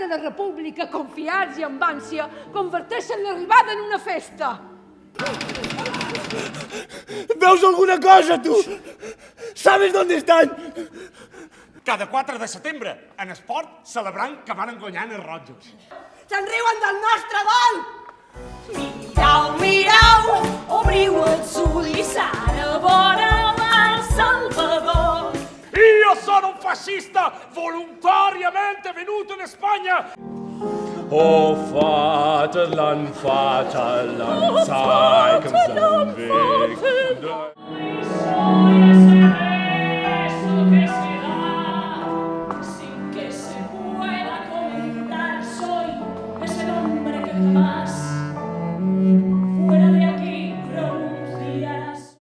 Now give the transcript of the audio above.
la República, confiats i amb ànsia, converteixen l'arribada en una festa. ¿Veus alguna cosa, tu? ¿Sabes dónde están? Cada 4 de setembre, en esport, celebrant que van guanyant els rojos. Se'n riuen del nostre gol! Mirau, mirau, obriu els ulls, ara vora El Salvador. Io sono un fascista volontariamente venuto in Spagna. Oh, Vaterland, Vaterland, zeig uns den Weg.